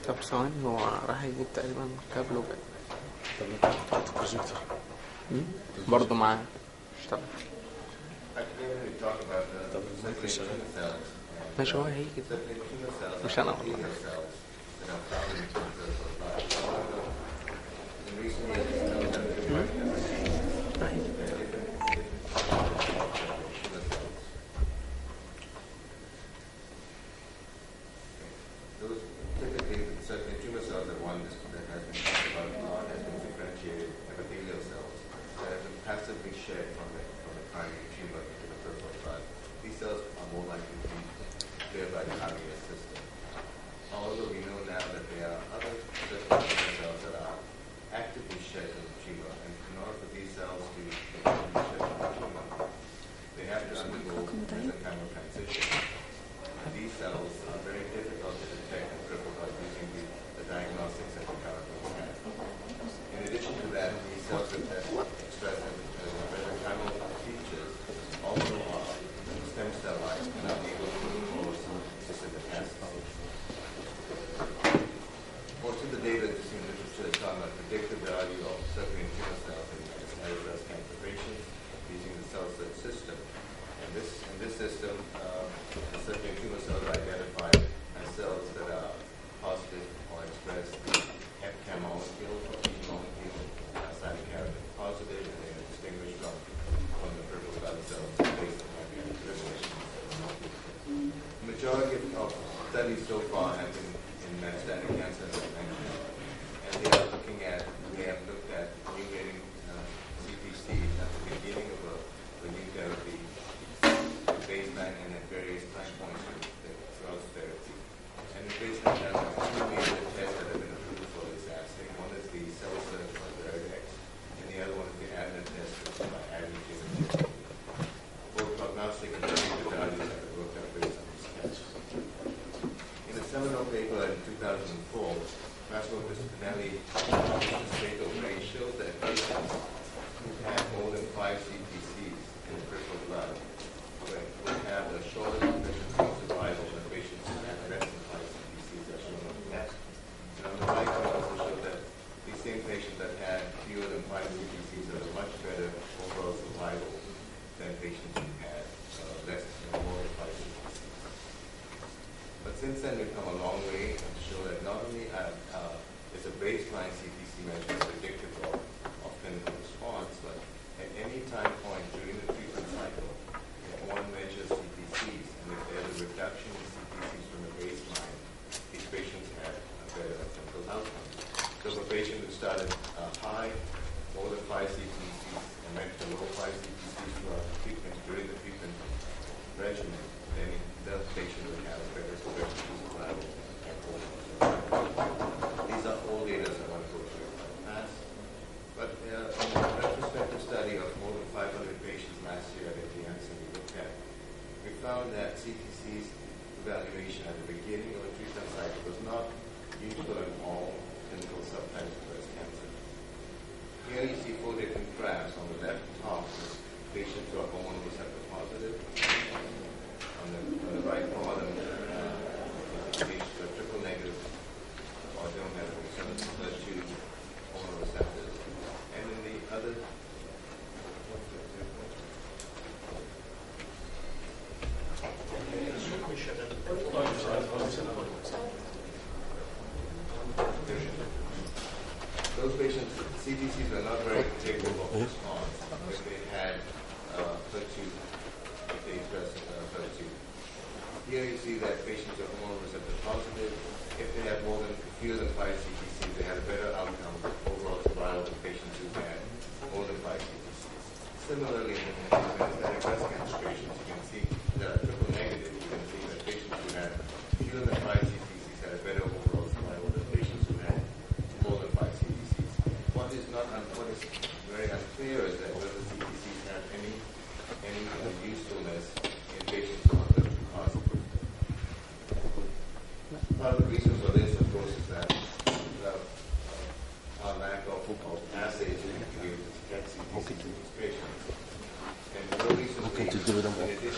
طب ثواني، هو راح يجيب تقريبا كابل وكده. البروجيكتور برضه معاه اشتغل. طب المايك شغال. ماشي، هو هيجي ده مش انا والله.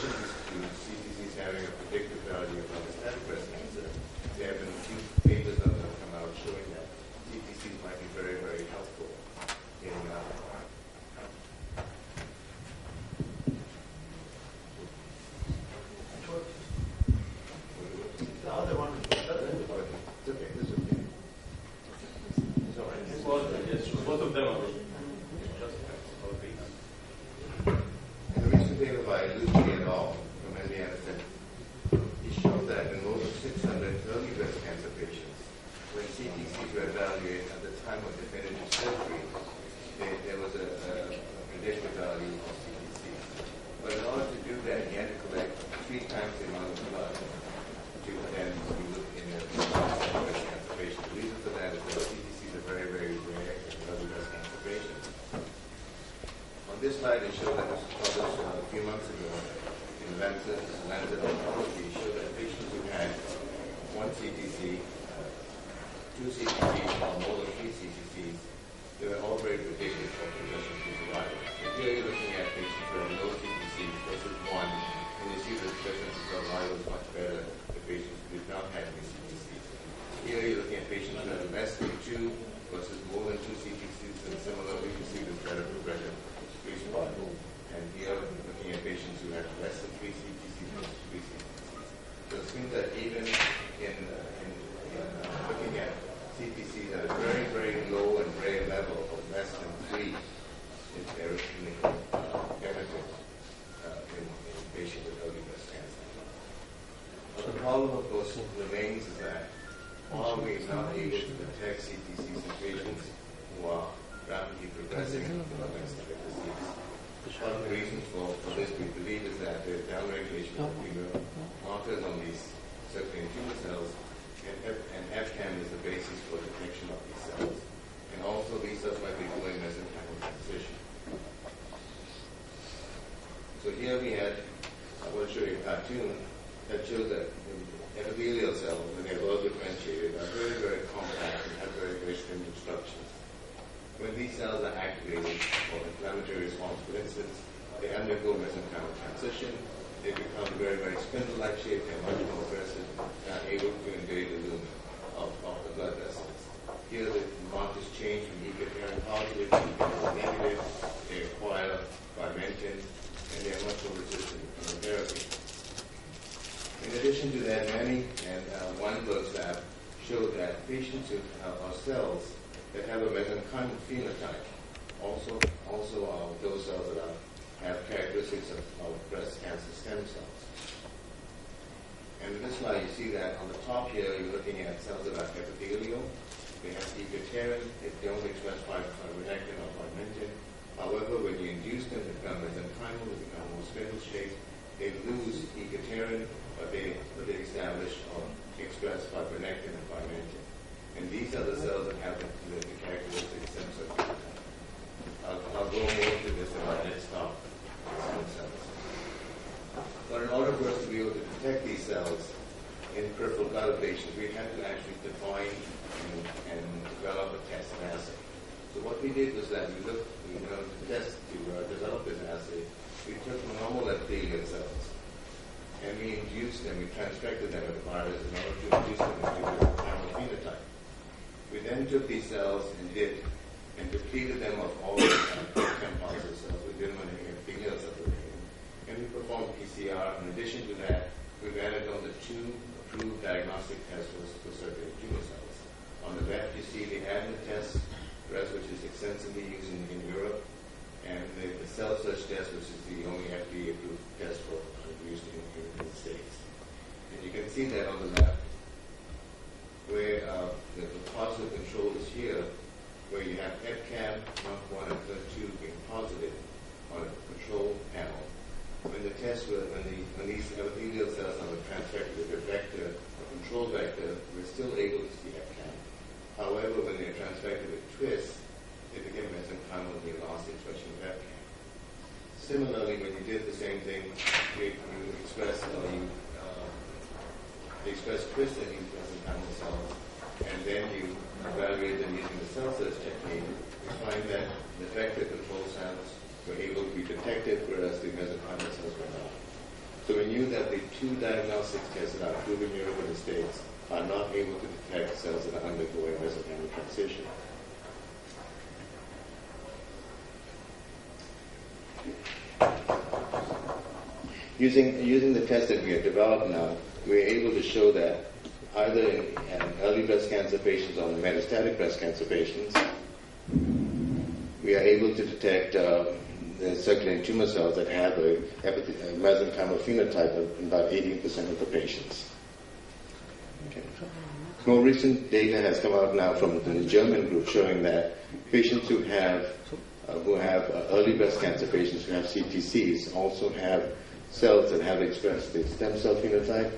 CTCs having a predictive value of metastatic breast cancer, there have been a few papers that have slide, it showed that this was published a few months ago in Lancet Oncology. It showed that patients who had one CTC, two CTCs, or more than three CTCs, they were all very predictive for progression-free survival. So here you're looking at patients who have no CTCs versus one, and you see the progression-free survival is much better than patients who did not have any CTCs. Here you're looking at patients who have less than two versus more than two CTCs, and similarly you see the better progression-free survival. And here we're looking at patients who have less than three CTCs versus three CTCs. So it seems that even in looking at CTCs at a very, very low and rare level of less than 3, there is clinical benefit in patients with early breast cancer. But the problem, of course, remains is that while we're not able to detect CTCs in patients who are rapidly progressing with metastatic disease, one of the reasons for this, we believe, is that there's downregulation of female markers on these circulating tumor cells, and FCAM is the basis for detection of these cells. And also these cells might be doing mesenchymal transition. So here we had, I will show you a cartoon that shows that epithelial cells, when they're well differentiated, are very, very compact and have very, very stringent structures. When these cells are activated for inflammatory response, for instance, they undergo mesenchymal transition, they become very, very spindle-like shaped, they're much more aggressive, and are able to invade the lumen of the blood vessels. Here the markers change from EGFR positive to EGFR negative, they acquire vimentin, and they are much more resistant to chemotherapy. In addition to that, many, and Weinberg's lab showed that patients who are cells that have a mesenchymal phenotype also are those cells that have characteristics of breast cancer stem cells. And in this slide, you see that on the top here, you're looking at cells that are epithelial. They have EGFR, they don't express fibronectin or vimentin. However, when you induce them to become mesenchymal, they become more spindle-shaped, they lose EGFR, but they establish or express fibronectin and vimentin. And these are the cells that have the characteristic stem cell phenotype. I'll go more into this in my next talk. Stem cells. But in order for us to be able to detect these cells in peripheral blood of patients, we had to actually define and develop a test and assay. So what we did was that to develop this assay, we took normal epithelial cells and we induced them, we transfected them with the virus in order to induce them into the primal phenotype. We then took these cells and depleted them of all the positive cells. We didn't want any epithelial cells remaining. And we performed PCR. In addition to that, we've added on the 2 approved diagnostic tests for circulating tumor cells. On the left, you see the ADMET test, which is extensively used in Europe, and the cell search test, which is the only FDA-approved test for used in the States. And you can see that on the left, where the positive control is here, where you have FCAM, MUC1, and FLT2 being positive on a control panel. When these epithelial cells are transfected with a vector, a control vector, we're still able to see FCAM. However, when they're transfected with TWIS, they become mesenchymal and we lost the expression of FCAM. Similarly, when you did the same thing, you express TWIS in these mesenchymal cells, and then you evaluate them using the cell search technique, you find that the vector control cells were able to be detected, whereas the mesenchymal cells were not. So we knew that the 2 diagnostic tests that are approved in Europe and the States are not able to detect cells that are undergoing mesenchymal transition. Using the test that we have developed now, we're able to show that either in early breast cancer patients or in metastatic breast cancer patients, we are able to detect the circulating tumor cells that have a mesenchymal phenotype in about 18% of the patients. Okay. More recent data has come out now from the German group showing that patients who have early breast cancer patients who have CTCs also have cells that have expressed the stem cell phenotype.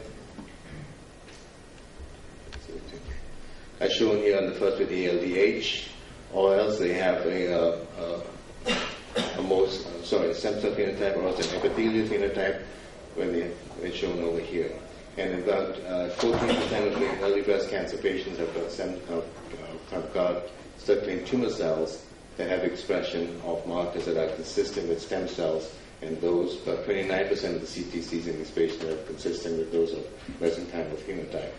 As shown here on the first with ALDH, or else they have a more stem cell phenotype, or else an epithelial phenotype, when they're shown over here. And about 14% of the early breast cancer patients have got circulating tumor cells that have expression of markers that are consistent with stem cells, and those, about 29% of the CTCs in these patients are consistent with those of mesenchymal phenotype.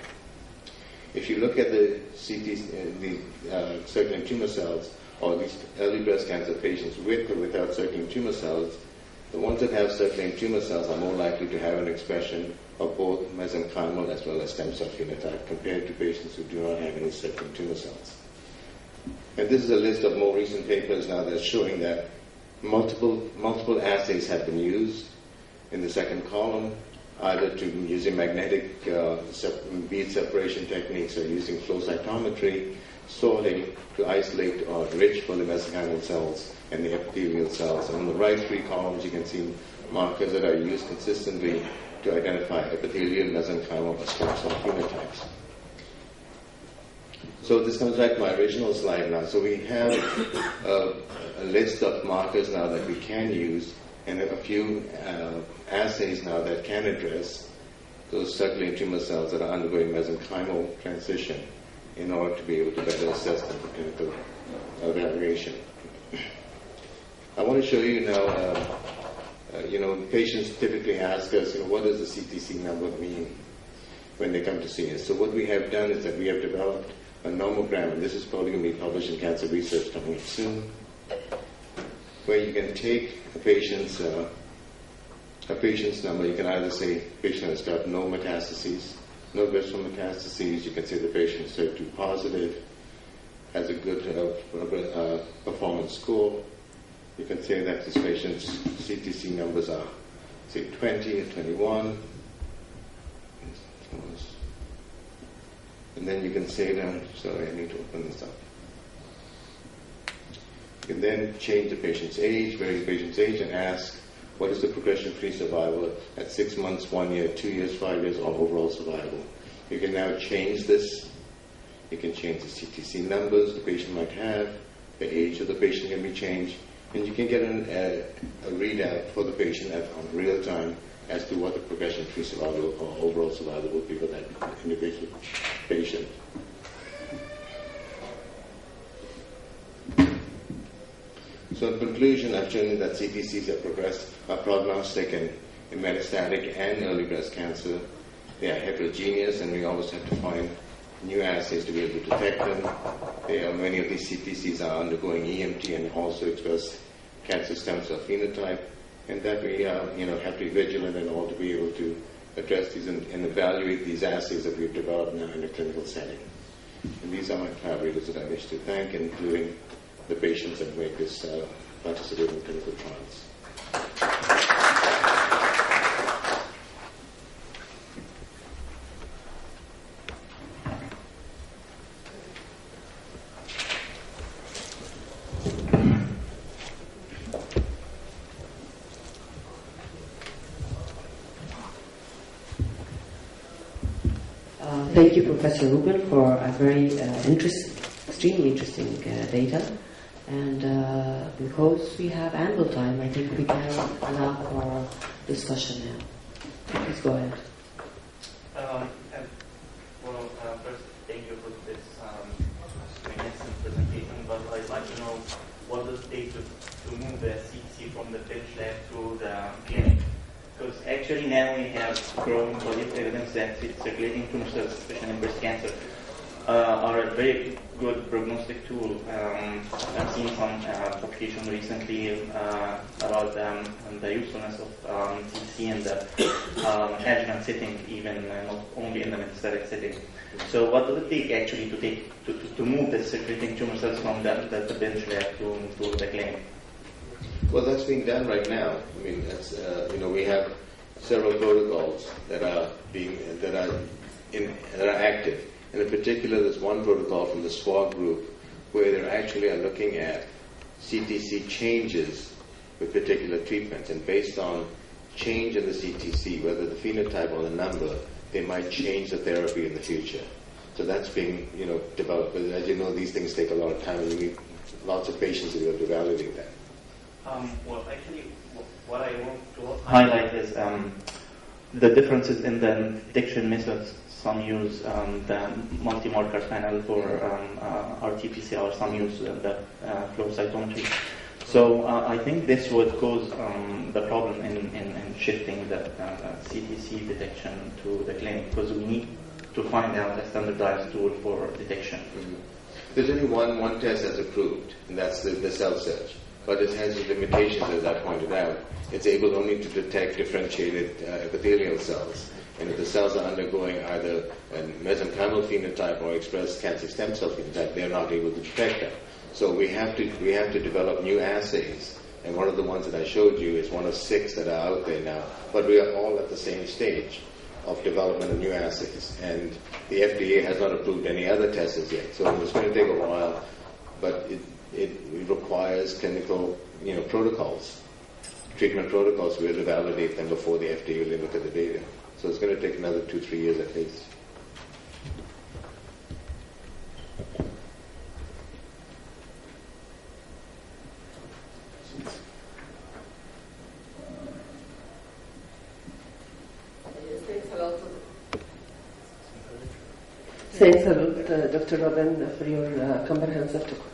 If you look at the circulating tumor cells, or these early breast cancer patients with or without circulating tumor cells, the ones that have circulating tumor cells are more likely to have an expression of both mesenchymal as well as stem cell phenotype compared to patients who do not have any circulating tumor cells. And this is a list of more recent papers now that's showing that multiple assays have been used in the second column, either to using magnetic bead separation techniques or using flow cytometry, sorting to isolate or enrich for the mesenchymal cells and the epithelial cells. And on the right three columns, you can see markers that are used consistently to identify epithelial, mesenchymal, or stem cell phenotypes. So this comes back to my original slide now. So we have a list of markers now that we can use, and a few assays now that can address those circulating tumor cells that are undergoing mesenchymal transition in order to be able to better assess them for clinical evaluation. I want to show you now, patients typically ask us, what does the CTC number mean when they come to see us? So what we have done is that we have developed a nomogram, and this is probably going to be published in Cancer Research coming soon, where you can take a patient's number. You can either say patient has got no metastases, no visceral metastases. You can say the patient is HER2 positive, has a good performance score. You can say that this patient's CTC numbers are, say, 20 or 21. And then you can say them, sorry, I need to open this up. You can then change the patient's age, vary the patient's age, and ask, what is the progression-free survival at 6 months, 1 year, 2 years, 5 years, or overall survival? You can now change this. You can change the CTC numbers the patient might have. The age of the patient can be changed. And you can get a readout for the patient on real time as to what the progression-free survival or overall survival will be for that individual patient. So in conclusion, I've shown you that CTCs are prognostic in metastatic and early breast cancer. They are heterogeneous, and we always have to find new assays to be able to detect them. Many of these CTCs are undergoing EMT and also express cancer stem cell phenotype, and that we have to be vigilant in order to be able to address these and evaluate these assays that we've developed now in a clinical setting. And these are my collaborators that I wish to thank, including the patients that make this participate in clinical trials. Thank you, Professor Rubin, for a very extremely interesting data. And because we have ample time, I think we can allow for discussion now. Please go ahead. First, thank you for this magnificent presentation. But I'd like to know what does it take to move the CTC from the bench lab to the clinic? Because actually now we have growing body of evidence that circulating tumor cells, especially in breast cancer, are a very good prognostic tool. I've seen some publication recently about the usefulness of CTC in the adjuvant setting, even not only in the metastatic setting. So what does it take actually to move the circulating tumor cells from the bench lab to the clinic? Well, that's being done right now. I mean, that's we have several protocols that are active. And in particular, there's one protocol from the SWOG group where they actually are looking at CTC changes with particular treatments, and based on change in the CTC, whether the phenotype or the number, they might change the therapy in the future. So that's being developed. But as you know, these things take a lot of time, and you need lots of patients to be able to validate that. Well, actually, what I want to highlight is the differences in the detection methods. Some use the multi-marker panel for RT-PCR, some use the flow cytometry. So I think this would cause the problem in shifting the CTC detection to the clinic, because we need to find out a standardized tool for detection. Mm-hmm. There's only one test that's approved, and that's the cell search. But it has limitations, as I pointed out. It's able only to detect differentiated epithelial cells. And if the cells are undergoing either a mesenchymal phenotype or express cancer stem cell phenotype, they're not able to detect them. So we have to develop new assays. And one of the ones that I showed you is one of 6 that are out there now. But we are all at the same stage of development of new assays. And the FDA has not approved any other tests as yet. So it's going to take a while, but it requires clinical protocols, treatment protocols. We have to validate them before the FDA will look at the data. So it's going to take another 2-3 years at least. Thanks a lot, Dr. Robin, for your comprehensive talk.